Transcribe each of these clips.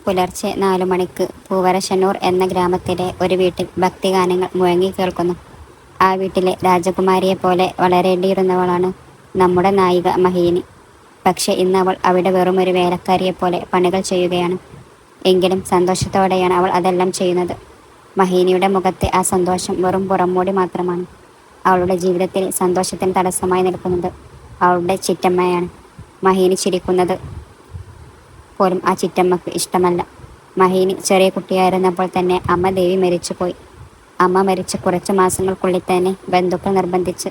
പുലർച്ചെ 4 മണിക്ക് പൂവരശന്നൂർ എന്ന ഗ്രാമത്തിലെ ഒരു വീട്ടിൽ ഭക്തിഗാനങ്ങൾ മുഴങ്ങി കേൾക്കുന്നു. ആ വീട്ടിലെ രാജകുമാരിയെപ്പോലെ വളരേണ്ടിയിരുന്നവളാണ് നമ്മുടെ നായിക മഹീനി. പക്ഷെ ഇന്ന് അവൾ അവിടെ വെറുമൊരു വേലക്കാരിയെപ്പോലെ പണികൾ ചെയ്യുകയാണ്. എങ്കിലും സന്തോഷത്തോടെയാണ് അവൾ അതെല്ലാം ചെയ്യുന്നത്. മഹീനിയുടെ മുഖത്തെ ആ സന്തോഷം വെറും പുറംമൂടി മാത്രമാണ്. അവളുടെ ജീവിതത്തിൽ സന്തോഷത്തിന് തടസ്സമായി നിൽക്കുന്നത് അവളുടെ ചിറ്റമ്മയാണ്. മഹീനി ചിരിക്കുന്നത് പോലും ആ ചിറ്റമ്മക്ക് ഇഷ്ടമല്ല. മഹീനി ചെറിയ കുട്ടിയായിരുന്നപ്പോൾ തന്നെ അമ്മ ദേവി മരിച്ചുപോയി. അമ്മ മരിച്ച കുറച്ച് മാസങ്ങൾക്കുള്ളിൽ തന്നെ ബന്ധുക്കൾ നിർബന്ധിച്ച്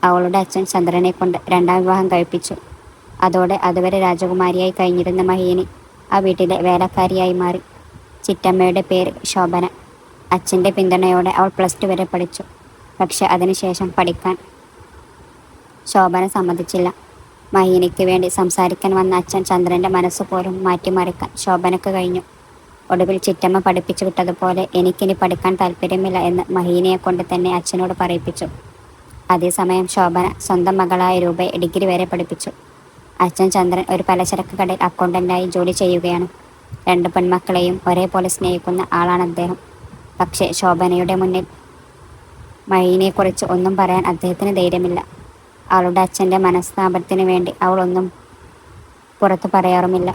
അവളുടെ അച്ഛൻ ചന്ദ്രനെ കൊണ്ട് 2ാം വിവാഹം കഴിപ്പിച്ചു. അതോടെ അതുവരെ രാജകുമാരിയായി കഴിഞ്ഞിരുന്ന മഹീനി ആ വീട്ടിലെ വേലക്കാരിയായി മാറി. ചിറ്റമ്മയുടെ പേര് ശോഭന. അച്ഛൻ്റെ പിന്തുണയോടെ അവൾ +2 വരെ പഠിച്ചു. പക്ഷെ അതിനുശേഷം പഠിക്കാൻ ശോഭന സമ്മതിച്ചില്ല. മഹീനിക്ക് വേണ്ടി സംസാരിക്കാൻ വന്ന അച്ഛൻ ചന്ദ്രൻ്റെ മനസ്സ് പോലും മാറ്റിമറിക്കാൻ ശോഭനക്ക് കഴിഞ്ഞു. ഒടുവിൽ ചിറ്റമ്മ പഠിപ്പിച്ചു വിട്ടതുപോലെ എനിക്കിനി പഠിക്കാൻ താല്പര്യമില്ല എന്ന് മഹീനിയെ കൊണ്ട് തന്നെ അച്ഛനോട് പറയിപ്പിച്ചു. അതേസമയം ശോഭന സ്വന്തം മകളായ രൂപയെ ഡിഗ്രി വരെ പഠിപ്പിച്ചു. അച്ഛൻ ചന്ദ്രൻ ഒരു പലചരക്ക് കടയിൽ അക്കൗണ്ടന്റായി ജോലി ചെയ്യുകയാണ്. 2 പെൺമക്കളെയും ഒരേപോലെ സ്നേഹിക്കുന്ന ആളാണ് അദ്ദേഹം. പക്ഷേ ശോഭനയുടെ മുന്നിൽ മഹീനിയെക്കുറിച്ച് ഒന്നും പറയാൻ അദ്ദേഹത്തിന് ധൈര്യമില്ല. അവളുടെ അച്ഛൻ്റെ മനസ്താപത്തിന് വേണ്ടി അവൾ ഒന്നും പുറത്തു പറയാറുമില്ല.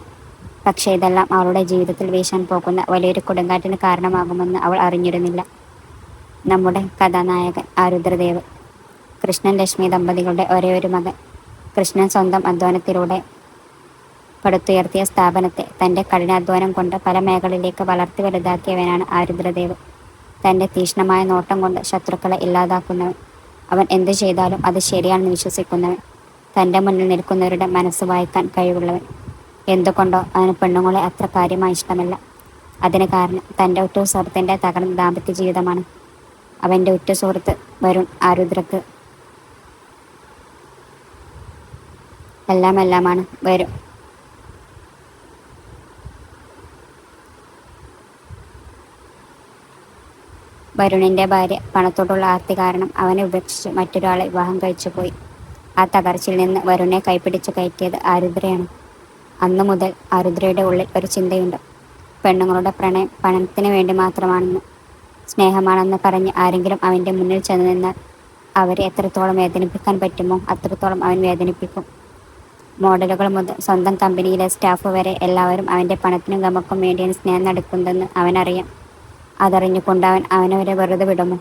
പക്ഷേ ഇതെല്ലാം അവളുടെ ജീവിതത്തിൽ വീശാൻ പോകുന്ന വലിയൊരു കൊടുങ്കാറ്റിന് കാരണമാകുമെന്ന് അവൾ അറിഞ്ഞിരുന്നില്ല. നമ്മുടെ കഥാനായകൻ ആരുദ്രദേവ്. കൃഷ്ണൻ ലക്ഷ്മി ദമ്പതികളുടെ ഒരേയൊരു മകൻ. കൃഷ്ണൻ സ്വന്തം അധ്വാനത്തിലൂടെ പടുത്തുയർത്തിയ സ്ഥാപനത്തെ തൻ്റെ കഠിനാധ്വാനം കൊണ്ട് പല മേഖലയിലേക്ക് വളർത്തി വലുതാക്കിയവനാണ് ആരുദ്രദേവ്. തൻ്റെ തീക്ഷ്ണമായ നോട്ടം കൊണ്ട് ശത്രുക്കളെ ഇല്ലാതാക്കുന്നവൻ. അവൻ എന്തു ചെയ്താലും അത് ശരിയാണെന്ന് വിശ്വസിക്കുന്നവൻ. തൻ്റെ മുന്നിൽ നിൽക്കുന്നവരുടെ മനസ്സ് വായിക്കാൻ കഴിവുള്ളവൻ. എന്തുകൊണ്ടോ അവന് പെണ്ണുങ്ങളെ അത്ര കാര്യമായി ഇഷ്ടമല്ല. അതിന് കാരണം തൻ്റെ ഉറ്റ സുഹൃത്തിൻ്റെ തകർന്ന ദാമ്പത്യ ജീവിതമാണ്. അവൻ്റെ ഉറ്റ സുഹൃത്ത് വരുൺ ആരുദ്രക്ക് എല്ലാമാണ്. വരുണിൻ്റെ ഭാര്യ പണത്തോടുള്ള ആർത്തി കാരണം അവനെ ഉപേക്ഷിച്ച് മറ്റൊരാളെ വിവാഹം കഴിച്ചു പോയി. ആ തകർച്ചയിൽ നിന്ന് വരുണിനെ കൈപ്പിടിച്ചു കയറ്റിയത് ആരുദ്രയാണ്. അന്നു മുതൽ ആരുദ്രയുടെ ഉള്ളിൽ ഒരു ചിന്തയുണ്ട്. പെണ്ണുങ്ങളുടെ പ്രണയം പണത്തിന് വേണ്ടി മാത്രമാണെന്ന്. സ്നേഹമാണെന്ന് പറഞ്ഞ് ആരെങ്കിലും അവൻ്റെ മുന്നിൽ ചെന്ന് നിന്നാൽ അവരെ എത്രത്തോളം വേദനിപ്പിക്കാൻ പറ്റുമോ അത്രത്തോളം അവൻ വേദനിപ്പിക്കും. മോഡലുകൾ മുതൽ സ്വന്തം കമ്പനിയിലെ സ്റ്റാഫ് വരെ എല്ലാവരും അവൻ്റെ പണത്തിനും ഗമക്കും വേണ്ടിയാണ് സ്നേഹം നടക്കുന്നതെന്ന് അവനറിയാം. അതറിഞ്ഞുകൊണ്ട് അവൻ അവനവരെ വെറുതെ വിടുമോ?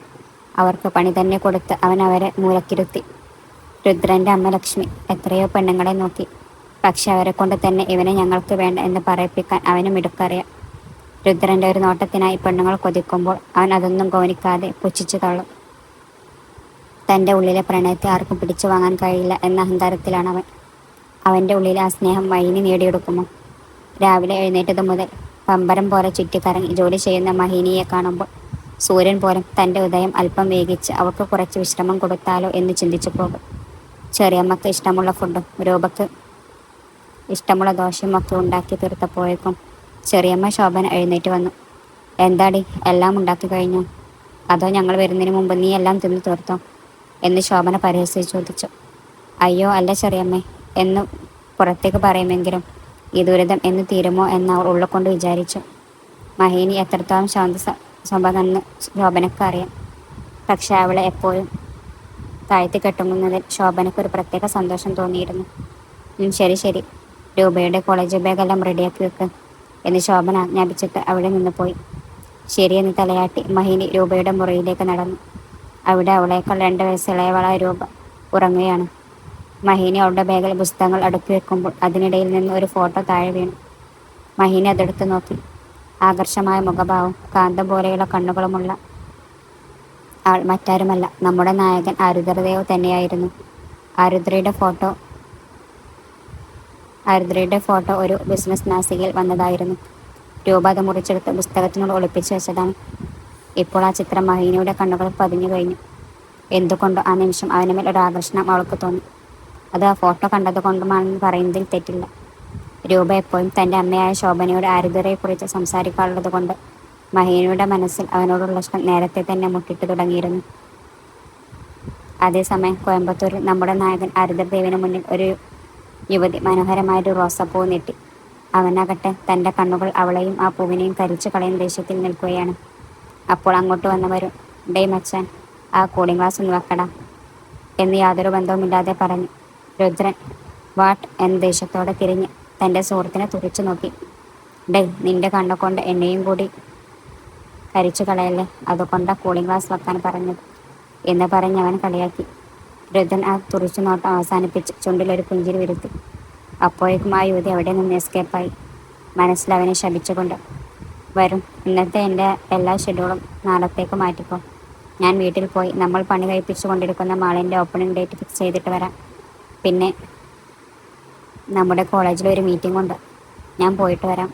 അവർക്ക് പണി തന്നെ കൊടുത്ത് അവൻ അവരെ മൂലക്കിരുത്തി. രുദ്രൻ്റെ അമ്മ ലക്ഷ്മി എത്രയോ പെണ്ണുങ്ങളെ നോക്കി. പക്ഷെ അവരെ കൊണ്ട് തന്നെ ഇവനെ ഞങ്ങൾക്ക് വേണ്ട എന്ന് പറയിപ്പിക്കാൻ അവനും ഇടുക്കറിയാം. രുദ്രൻ്റെ ഒരു നോട്ടത്തിനായി പെണ്ണുങ്ങൾ കൊതിക്കുമ്പോൾ അവൻ അതൊന്നും ഗൗനിക്കാതെ പുച്ഛിച്ചു തള്ളും. തൻ്റെ ഉള്ളിലെ പ്രണയത്തെ ആർക്കും പിടിച്ചു വാങ്ങാൻ കഴിയില്ല എന്ന അഹങ്കാരത്തിലാണ് അവൻ. അവൻ്റെ ഉള്ളിലെ ആ സ്നേഹം മഹീനി നേടിയെടുക്കുമോ? രാവിലെ എഴുന്നേറ്റതു മുതൽ പമ്പരം പോലെ ചുറ്റിക്കറങ്ങി ജോലി ചെയ്യുന്ന മഹീനിയെ കാണുമ്പോൾ സൂര്യൻ പോലും തൻ്റെ ഉദയം അല്പം വൈകിച്ച് അവൾക്ക് കുറച്ച് വിശ്രമം കൊടുത്താലോ എന്ന് ചിന്തിച്ചു പോകും. ചെറിയമ്മക്ക് ഇഷ്ടമുള്ള ഫുഡും രൂപക്ക് ഇഷ്ടമുള്ള ദോശയും ഒക്കെ ഉണ്ടാക്കി തീർത്തപ്പോഴേക്കും ചെറിയമ്മ ശോഭന എഴുന്നേറ്റ് വന്നു. എന്താടി, എല്ലാം ഉണ്ടാക്കി കഴിഞ്ഞോ? അതോ ഞങ്ങൾ വരുന്നതിന് മുമ്പ് നീ എല്ലാം തിന്നു തീർത്തോ എന്ന് ശോഭന പരിഹസിച്ച് ചോദിച്ചു. അയ്യോ അല്ല ചെറിയമ്മേ എന്ന് പുറത്തേക്ക് പറയുമെങ്കിലും ഈ ദുരിതം എന്ന് തീരുമോ എന്ന് അവൾ ഉള്ളിക്കൊണ്ട് വിചാരിച്ചു. മഹീനി എത്രത്തോളം സ്വഭാവമെന്ന് ശോഭനക്ക് അറിയാം. പക്ഷെ അവളെ എപ്പോഴും താഴ്ത്തി കെട്ടുന്നതിൽ ശോഭനക്ക് ഒരു പ്രത്യേക സന്തോഷം തോന്നിയിരുന്നു. ശരി, രൂപയുടെ കോളേജ് ബാഗെല്ലാം റെഡിയാക്കി വെക്ക് എന്ന് ശോഭന ആജ്ഞാപിച്ചിട്ട് അവിടെ നിന്ന് പോയി. ശരിയെന്ന് തലയാട്ടി മഹീനി രൂപയുടെ മുറിയിലേക്ക് നടന്നു. അവിടെ അവളേക്കാൾ 2 വയസ്സ് ഇളയവളായ രൂപ ഉറങ്ങുകയാണ്. മഹീനി അവളുടെ ബാഗിൽ പുസ്തകങ്ങൾ അടുക്കി വെക്കുമ്പോൾ അതിനിടയിൽ നിന്ന് ഒരു ഫോട്ടോ താഴെ വീണു. മഹീനി അതെടുത്ത് നോക്കി. ആകർഷമായ മുഖഭാവം കാന്തം പോലെയുള്ള കണ്ണുകളുമുള്ള ആൾ മറ്റാരുമല്ല, നമ്മുടെ നായകൻ ആരുദ്രദേവ് തന്നെയായിരുന്നു. ആരുദ്രയുടെ ഫോട്ടോ ഒരു ബിസിനസ് മാസികയിൽ വന്നതായിരുന്നു. രൂപ അത് മുറിച്ചെടുത്ത് പുസ്തകത്തിനോട് ഒളിപ്പിച്ചു വെച്ചതാണ്. ഇപ്പോൾ ആ ചിത്രം മഹീനിയുടെ കണ്ണുകൾ പതിഞ്ഞു കഴിഞ്ഞു. എന്തുകൊണ്ടോ ആ നിമിഷം അവനുമേൽ ഒരു ആകർഷണം അവൾക്ക് തോന്നി. അത് ആ ഫോട്ടോ കണ്ടതുകൊണ്ടുമാണെന്ന് പറയുന്നതിൽ തെറ്റില്ല. രൂപ എപ്പോഴും തൻ്റെ അമ്മയായ ശോഭനയോട് ആരുദ്രയെക്കുറിച്ച് സംസാരിക്കാറുള്ളത് കൊണ്ട് മഹീനിയുടെ മനസ്സിൽ അവനോടുള്ള ഇഷ്ടം നേരത്തെ തന്നെ മുട്ടിട്ട് തുടങ്ങിയിരുന്നു. അതേസമയം കോയമ്പത്തൂരിൽ നമ്മുടെ നായകൻ ആരുദ്രദേവിന് മുന്നിൽ ഒരു യുവതി മനോഹരമായൊരു റോസാപ്പൂവ് നീട്ടി. അവനാകട്ടെ തൻ്റെ കണ്ണുകൾ അവളെയും ആ പൂവിനെയും കരിച്ചു കളയുന്ന ദേഷ്യത്തിൽ നിൽക്കുകയാണ്. അപ്പോൾ അങ്ങോട്ട് വന്നവരും ഡേ മച്ചാൻ, ആ കൂളിംഗ് ഗ്ലാസ് ഒന്ന് വെക്കടാ എന്ന് യാതൊരു ബന്ധവുമില്ലാതെ പറഞ്ഞു. രുദ്രൻ വാട്ട് എന്ന ദേഷ്യത്തോടെ തിരിഞ്ഞ് തൻ്റെ സുഹൃത്തിനെ തുറിച്ചു നോക്കി. ഡേ, നിന്റെ കണ്ണുകൊണ്ട് എന്നെയും കൂടി കരിച്ചു കളയല്ലേ, അതുകൊണ്ടാ കൂളിംഗ് ഗ്ലാസ് വെക്കാൻ പറഞ്ഞത് എന്ന് പറഞ്ഞ് അവൻ കളിയാക്കി. രുദ്രൻ ആ തുറിച്ചു നോട്ടം അവസാനിപ്പിച്ച് ചുണ്ടിലൊരു പുഞ്ചിരി വരുത്തി. അപ്പോഴേക്കും ആ യുവതി അവിടെ നിന്ന് എസ്കേപ്പായി, മനസ്സിൽ അവനെ ശപിച്ചുകൊണ്ട്. വരും, ഇന്നത്തെ എൻ്റെ എല്ലാ ഷെഡ്യൂളും നാളത്തേക്ക് മാറ്റിക്കോ. ഞാൻ വീട്ടിൽ പോയി നമ്മൾ പണി കഴിപ്പിച്ചു കൊണ്ടിരിക്കുന്ന മാളിൻ്റെ ഓപ്പണിംഗ് ഡേറ്റ് ഫിക്സ് ചെയ്തിട്ട് വരാം. പിന്നെ നമ്മുടെ കോളേജിൽ ഒരു മീറ്റിംഗ് ഉണ്ട്, ഞാൻ പോയിട്ട് വരാം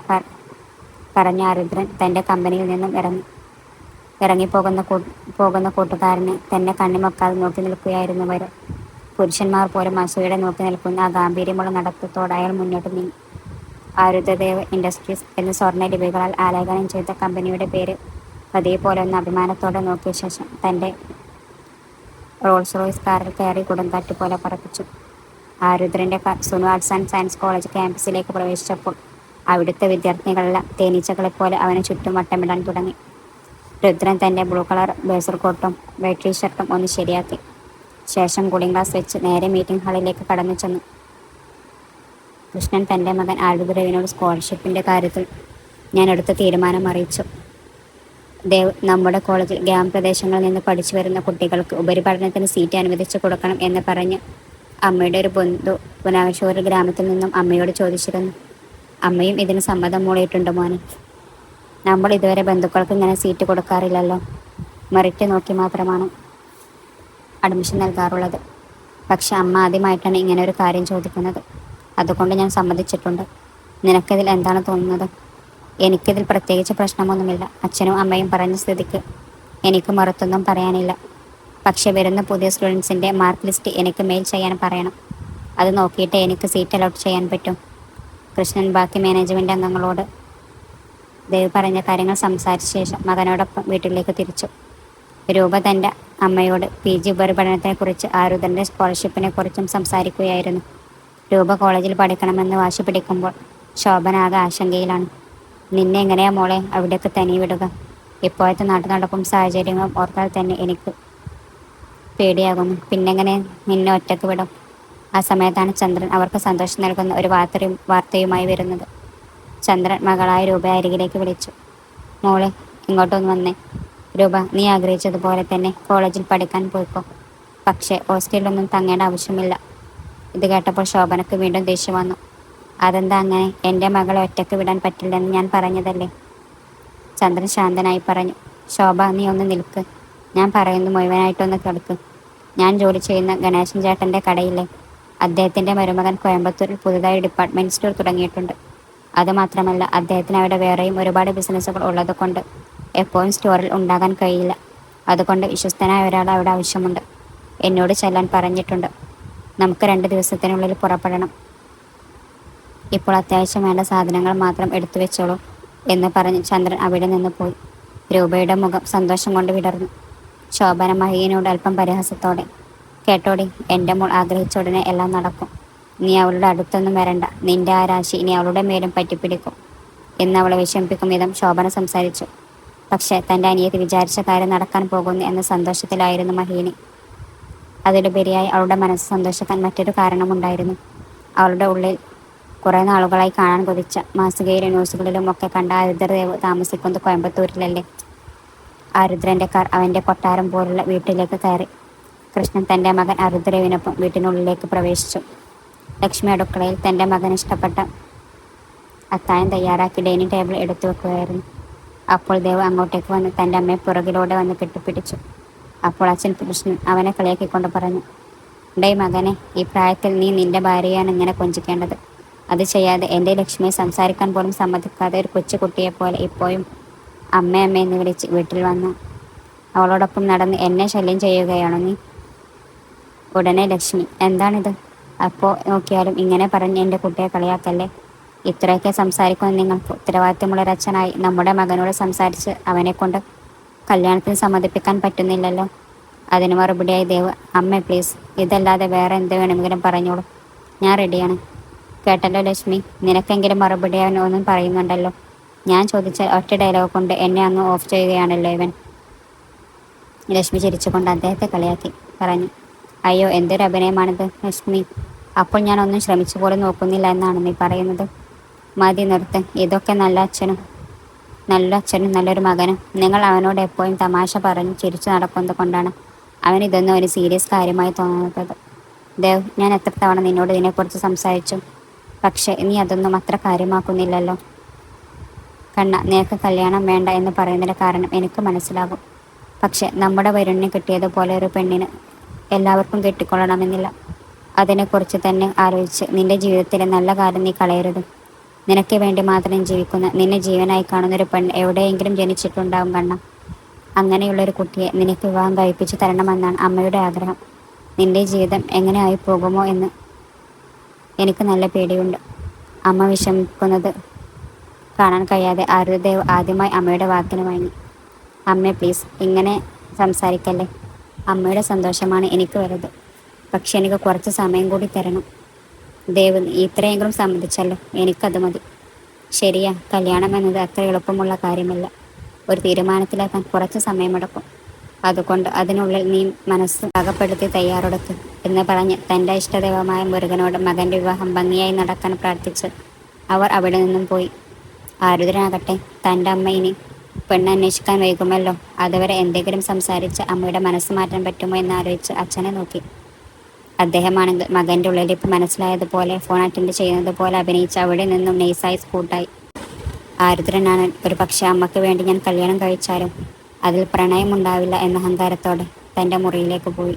പറഞ്ഞ രുദ്രൻ തൻ്റെ കമ്പനിയിൽ നിന്നും പോകുന്ന കൂട്ടുകാരനെ തന്നെ കണ്ണിമൊക്കാതെ നോക്കി നിൽക്കുകയായിരുന്നു വരും. പുരുഷന്മാർ പോലും അസൂയയുടെ നോക്കി നിൽക്കുന്ന ആ ഗാംഭീര്യമുള്ള നടത്തത്തോടെ അയാൾ മുന്നോട്ട് നീങ്ങി. ആരുദ്രദേവ് ഇൻഡസ്ട്രീസ് എന്ന് സ്വർണ്ണ ലിപികളാൽ ആലേഖനം ചെയ്ത കമ്പനിയുടെ പേര് പതിയെ പോലെ ഒന്ന് അഭിമാനത്തോടെ നോക്കിയ ശേഷം തൻ്റെ റോൾസ് റോയ്സ് കാറിൽ കയറി കൊടുങ്കാറ്റ് പോലെ പറപ്പിച്ചു. ആരുദ്രൻ്റെ car Sunu Arts and Science College ക്യാമ്പസിലേക്ക് പ്രവേശിച്ചപ്പോൾ അവിടുത്തെ വിദ്യാർത്ഥികളെല്ലാം തേനീച്ചകളെപ്പോലെ അവന് ചുറ്റും വട്ടമിടാൻ തുടങ്ങി. രുദ്രൻ തൻ്റെ ബ്ലൂ കളർ ബ്ലേസർ കോട്ടും വൈറ്റ് ടീഷർട്ടും ഒന്ന് ശരിയാക്കി ശേഷം കൂളിംഗ് ഗ്ലാസ് വെച്ച് നേരെ മീറ്റിംഗ് ഹാളിലേക്ക് കടന്നു ചെന്നു. കൃഷ്ണൻ തൻ്റെ മകൻ ആരുദ്രവിനോട് സ്കോളർഷിപ്പിൻ്റെ കാര്യത്തിൽ ഞാൻ എടുത്ത തീരുമാനം അറിയിച്ചു. ദേവ്, നമ്മുടെ കോളേജിൽ ഗ്രാമപ്രദേശങ്ങളിൽ നിന്ന് പഠിച്ചു വരുന്ന കുട്ടികൾക്ക് ഉപരിപഠനത്തിന് സീറ്റ് അനുവദിച്ചു കൊടുക്കണം എന്ന് പറഞ്ഞ് അമ്മയുടെ ഒരു ബന്ധു പുനാശ്ശൂർ ഗ്രാമത്തിൽ നിന്നും അമ്മയോട് ചോദിച്ചിരുന്നു. അമ്മയും ഇതിന് സമ്മതം മൂളിയിട്ടുണ്ട് മോനെ. നമ്മൾ ഇതുവരെ ബന്ധുക്കൾക്ക് ഇങ്ങനെ സീറ്റ് കൊടുക്കാറില്ലല്ലോ, മെറിറ്റ് നോക്കി മാത്രമാണ് അഡ്മിഷൻ നൽകാറുള്ളത്. പക്ഷെ അമ്മ ആദ്യമായിട്ടാണ് ഇങ്ങനെ ഒരു കാര്യം ചോദിക്കുന്നത്. അതുകൊണ്ട് ഞാൻ സമ്മതിച്ചിട്ടുണ്ട്. നിനക്കിതിൽ എന്താണ് തോന്നുന്നത്? എനിക്കിതിൽ പ്രത്യേകിച്ച് പ്രശ്നമൊന്നുമില്ല. അച്ഛനും അമ്മയും പറഞ്ഞ സ്ഥിതിക്ക് എനിക്ക് മറുത്തൊന്നും പറയാനില്ല. പക്ഷെ വരുന്ന പുതിയ സ്റ്റുഡൻസിൻ്റെ മാർക്ക് ലിസ്റ്റ് എനിക്ക് മെയിൽ ചെയ്യാൻ പറയണം. അത് നോക്കിയിട്ട് എനിക്ക് സീറ്റ് അലോട്ട് ചെയ്യാൻ പറ്റും. കൃഷ്ണൻ ബാക്കി മാനേജ്മെൻറ്റ് അംഗങ്ങളോട് ദേവ് പറഞ്ഞ കാര്യങ്ങൾ സംസാരിച്ച ശേഷം മകനോടൊപ്പം വീട്ടിലേക്ക് തിരിച്ചു. രൂപ തൻ്റെ അമ്മയോട് PG ഉപരിപഠനത്തെക്കുറിച്ച് ആരുദ്രൻ്റെ സ്കോളർഷിപ്പിനെക്കുറിച്ചും സംസാരിക്കുകയായിരുന്നു. രൂപ കോളേജിൽ പഠിക്കണമെന്ന് വാശി പിടിക്കുമ്പോൾ ശോഭനാകെ ആശങ്കയിലാണ്. നിന്നെ എങ്ങനെയാ മോളെ അവിടേക്ക് തനിയെ വിടുക? ഇപ്പോഴത്തെ നാട്ടുനടപ്പും സാഹചര്യങ്ങളും ഓർത്താൽ തന്നെ എനിക്ക് പേടിയാകുന്നു. പിന്നെങ്ങനെ നിന്നെ ഒറ്റക്ക് വിടും? ആ സമയത്താണ് ചന്ദ്രൻ അവർക്ക് സന്തോഷം നൽകുന്ന ഒരു വാർത്തയുമായി വരുന്നത്. ചന്ദ്രൻ മകളായ രൂപയെ അരികിലേക്ക് വിളിച്ചു. മോളെ, ഇങ്ങോട്ടൊന്ന് വന്നേ. രൂപ, നീ ആഗ്രഹിച്ചതുപോലെ തന്നെ കോളേജിൽ പഠിക്കാൻ പോയിക്കോ. പക്ഷേ ഹോസ്റ്റലിലൊന്നും തങ്ങേണ്ട ആവശ്യമില്ല. ഇത് കേട്ടപ്പോൾ ശോഭനക്ക് വീണ്ടും ദേഷ്യം വന്നു. അതെന്താ അങ്ങനെ? എൻ്റെ മകളെ ഒറ്റയ്ക്ക് വിടാൻ പറ്റില്ലെന്ന് ഞാൻ പറഞ്ഞതല്ലേ. ചന്ദ്രൻ ശാന്തനായി പറഞ്ഞു. ശോഭ, നീ ഒന്ന് നിൽക്ക്. ഞാൻ പറയുന്നു മുഴുവനായിട്ടൊന്ന് കേൾക്ക്. ഞാൻ ജോലി ചെയ്യുന്ന ഗണേശൻ ചേട്ടൻ്റെ കടയില്ലേ, അദ്ദേഹത്തിൻ്റെ മരുമകൻ കോയമ്പത്തൂരിൽ പുതുതായി ഡിപ്പാർട്ട്മെൻറ്റ് സ്റ്റോർ തുടങ്ങിയിട്ടുണ്ട്. അതുമാത്രമല്ല, അദ്ദേഹത്തിന് അവിടെ വേറെയും ഒരുപാട് ബിസിനസ്സുകൾ ഉള്ളതുകൊണ്ട് എപ്പോഴും സ്റ്റോറിൽ ഉണ്ടാകാൻ കഴിയില്ല. അതുകൊണ്ട് വിശ്വസ്തനായ ഒരാൾ അവിടെ ആവശ്യമുണ്ട്. എന്നോട് ചെല്ലാൻ പറഞ്ഞിട്ടുണ്ട്. നമുക്ക് 2 ദിവസത്തിനുള്ളിൽ പുറപ്പെടണം. ഇപ്പോൾ അത്യാവശ്യം വേണ്ട സാധനങ്ങൾ മാത്രം എടുത്തു വെച്ചോളൂ എന്ന് പറഞ്ഞ് ചന്ദ്രൻ അവിടെ നിന്ന് പോയി. രൂപയുടെ മുഖം സന്തോഷം കൊണ്ട് വിടർന്നു. ശോഭന മഹിയനോട് അല്പം പരിഹാസത്തോടെ, കേട്ടോടി, എൻ്റെ മോൾ ആഗ്രഹിച്ച ഉടനെ എല്ലാം നടക്കും. നീ അവളുടെ അടുത്തൊന്നും വരണ്ട. നിന്റെ ആ രാശി ഇനി അവളുടെ മേലും പറ്റിപ്പിടിക്കും എന്ന് അവളെ വിഷമിപ്പിക്കും വിധം ശോഭന സംസാരിച്ചു. പക്ഷേ തൻ്റെ അനിയത്തി വിചാരിച്ച കാര്യം നടക്കാൻ പോകുന്നു എന്ന സന്തോഷത്തിലായിരുന്നു മഹീനി. അതിലുപരിയായി അവളുടെ മനസ്സ് സന്തോഷിക്കാൻ മറ്റൊരു കാരണമുണ്ടായിരുന്നു. അവളുടെ ഉള്ളിൽ കുറേ നാളുകളായി കാണാൻ കൊതിച്ച മാസികയിലും ന്യൂസുകളിലും ഒക്കെ കണ്ട ആരുദ്രദേവ് താമസിക്കുന്നത് കോയമ്പത്തൂരിലല്ലേ. ആരുദ്രൻ്റെ കാർ അവൻ്റെ കൊട്ടാരം പോലുള്ള വീട്ടിലേക്ക് കയറി. കൃഷ്ണൻ തൻ്റെ മകൻ ആരുദ്രവിനൊപ്പം വീട്ടിനുള്ളിലേക്ക് പ്രവേശിച്ചു. ലക്ഷ്മി അടുക്കളയിൽ തൻ്റെ മകന് ഇഷ്ടപ്പെട്ട അത്താഴം തയ്യാറാക്കി ഡൈനിങ് ടേബിൾ എടുത്തു വെക്കുകയായിരുന്നു. അപ്പോൾ ദേവ് അങ്ങോട്ടേക്ക് വന്ന് തൻ്റെ അമ്മയെ പുറകിലൂടെ വന്ന് കെട്ടിപ്പിടിച്ചു. അപ്പോൾ അച്ഛൻ കൃഷ്ണൻ അവനെ കളിയാക്കിക്കൊണ്ട് പറഞ്ഞു, ഡേ മകനെ, ഈ പ്രായത്തിൽ നീ നിന്റെ ഭാര്യയാണ് ഇങ്ങനെ കൊഞ്ചിക്കേണ്ടത്. അത് ചെയ്യാതെ എൻ്റെ ലക്ഷ്മിയെ സംസാരിക്കാൻ പോലും സമ്മതിക്കാതെ ഒരു കൊച്ചുകുട്ടിയെപ്പോലെ ഇപ്പോഴും അമ്മ എന്ന് വിളിച്ച് വീട്ടിൽ വന്നു അവളോടൊപ്പം നടന്ന് എന്നെ ശല്യം ചെയ്യുകയാണോ നീ? ഉടനെ ലക്ഷ്മി, എന്താണിത്? അപ്പോൾ നോക്കിയാലും ഇങ്ങനെ പറഞ്ഞ് എൻ്റെ കുട്ടിയെ കളിയാക്കല്ലേ. ഇത്രയൊക്കെ സംസാരിക്കുന്ന നിങ്ങൾക്ക് ഉത്തരവാദിത്തമുള്ളൊരച്ഛനായി നമ്മുടെ മകനോട് സംസാരിച്ച് അവനെ കൊണ്ട് കല്യാണത്തിന് സമ്മതിപ്പിക്കാൻ പറ്റുന്നില്ലല്ലോ. അതിന് മറുപടിയായി ദേവ്, അമ്മ പ്ലീസ്, ഇതല്ലാതെ വേറെ എന്ത് വേണമെങ്കിലും പറഞ്ഞോളൂ, ഞാൻ റെഡിയാണ്. കേട്ടല്ലോ ലക്ഷ്മി, നിനക്കെങ്കിലും മറുപടി അവൻ ഒന്നും പറയുന്നുണ്ടല്ലോ. ഞാൻ ചോദിച്ചാൽ ഒറ്റ ഡയലോഗ് കൊണ്ട് എന്നെ അങ്ങ് ഓഫ് ചെയ്യുകയാണല്ലോ ഇവൻ. ലക്ഷ്മി ചിരിച്ചുകൊണ്ട് അദ്ദേഹത്തെ കളിയാക്കി പറഞ്ഞു. അയ്യോ, എന്തൊരു അഭിനയമാണിത് ലക്ഷ്മി. അപ്പോൾ ഞാൻ ഒന്നും ശ്രമിച്ചു പോലും നോക്കുന്നില്ല എന്നാണ് നീ പറയുന്നത്? മതി നിർത്ത്. ഇതൊക്കെ നല്ല അച്ഛനും നല്ലൊരു മകനും നിങ്ങൾ അവനോട് എപ്പോഴും തമാശ പറഞ്ഞ് ചിരിച്ചു നടക്കുന്നത് കൊണ്ടാണ് അവൻ ഇതൊന്നും ഒരു സീരിയസ് കാര്യമായി തോന്നുന്നത്. ദേവ്, ഞാൻ എത്ര തവണ നിന്നോട് ഇതിനെക്കുറിച്ച് സംസാരിച്ചു, പക്ഷേ നീ അതൊന്നും അത്ര കാര്യമാക്കുന്നില്ലല്ലോ. കണ്ണ, നിനക്ക് കല്യാണം വേണ്ട എന്ന് പറയുന്നതിൻ്റെ കാരണം എനിക്ക് മനസ്സിലാകും. പക്ഷെ നമ്മുടെ വരുണിന് കിട്ടിയതുപോലെ ഒരു പെണ്ണിന് എല്ലാവർക്കും കെട്ടിക്കൊള്ളണമെന്നില്ല. അതിനെക്കുറിച്ച് തന്നെ ആലോചിച്ച് നിന്റെ ജീവിതത്തിലെ നല്ല കാലം നീ കളയരുത്. നിനക്ക് വേണ്ടി മാത്രം ജീവിക്കുന്ന, നിന്നെ ജീവനായി കാണുന്നൊരു പെണ്ണ് എവിടെയെങ്കിലും ജനിച്ചിട്ടുണ്ടാവും കണ്ണ. അങ്ങനെയുള്ളൊരു കുട്ടിയെ നിനക്ക് വിവാഹം കഴിപ്പിച്ച് തരണമെന്നാണ് അമ്മയുടെ ആഗ്രഹം. നിന്റെ ജീവിതം എങ്ങനെ ആയി പോകുമോ എന്ന് എനിക്ക് നല്ല പേടിയുണ്ട്. അമ്മ വിഷമിക്കുന്നത് കാണാൻ കഴിയാതെ ആരുദേവ് ആദ്യമായി അമ്മയുടെ വാക്കിന് വഴങ്ങി. അമ്മേ പ്ലീസ്, ഇങ്ങനെ സംസാരിക്കല്ലേ. അമ്മയുടെ സന്തോഷമാണ് എനിക്ക് വലുത്. പക്ഷെ എനിക്ക് കുറച്ച് സമയം കൂടി തരണം. ദേവ്, ഇത്രയെങ്കിലും സമ്മതിച്ചല്ലോ, എനിക്കത് മതി. ശരിയാ, കല്യാണം എന്നത് അത്ര എളുപ്പമുള്ള കാര്യമല്ല. ഒരു തീരുമാനത്തിലെത്താൻ കുറച്ച് സമയമെടുക്കും. അതുകൊണ്ട് അതിനുള്ളിൽ നീ മനസ്സ് പാകപ്പെടുത്തി തയ്യാറെടുത്ത് എന്ന് പറഞ്ഞ് തൻ്റെ ഇഷ്ടദൈവമായ മുരുകനോട് മകൻ്റെ വിവാഹം ഭംഗിയായി നടക്കാൻ പ്രാർത്ഥിച്ച് അവർ അവിടെ നിന്നും പോയി. ആരുദ്രനാകട്ടെ തൻ്റെ അമ്മ ഇനി പെണ്ണ് അന്വേഷിക്കാൻ വൈകുമല്ലോ. അതുവരെ എന്തെങ്കിലും സംസാരിച്ച് അമ്മയുടെ മനസ്സ് മാറ്റാൻ പറ്റുമോ എന്നാലോചിച്ച് അച്ഛനെ നോക്കി. അദ്ദേഹമാണെങ്കിൽ മകൻ്റെ ഉള്ളിലിപ്പ് മനസ്സിലായതുപോലെ ഫോൺ അറ്റൻഡ് ചെയ്യുന്നത് പോലെ അഭിനയിച്ച് അവിടെ നിന്നും നൈസായി സ്കൂട്ടായി. ആരുദ്രനാണ് ഒരു പക്ഷേ അമ്മയ്ക്ക് വേണ്ടി ഞാൻ കല്യാണം കഴിച്ചാലും അതിൽ പ്രണയമുണ്ടാവില്ല എന്ന അഹങ്കാരത്തോടെ തൻ്റെ മുറിയിലേക്ക് പോയി.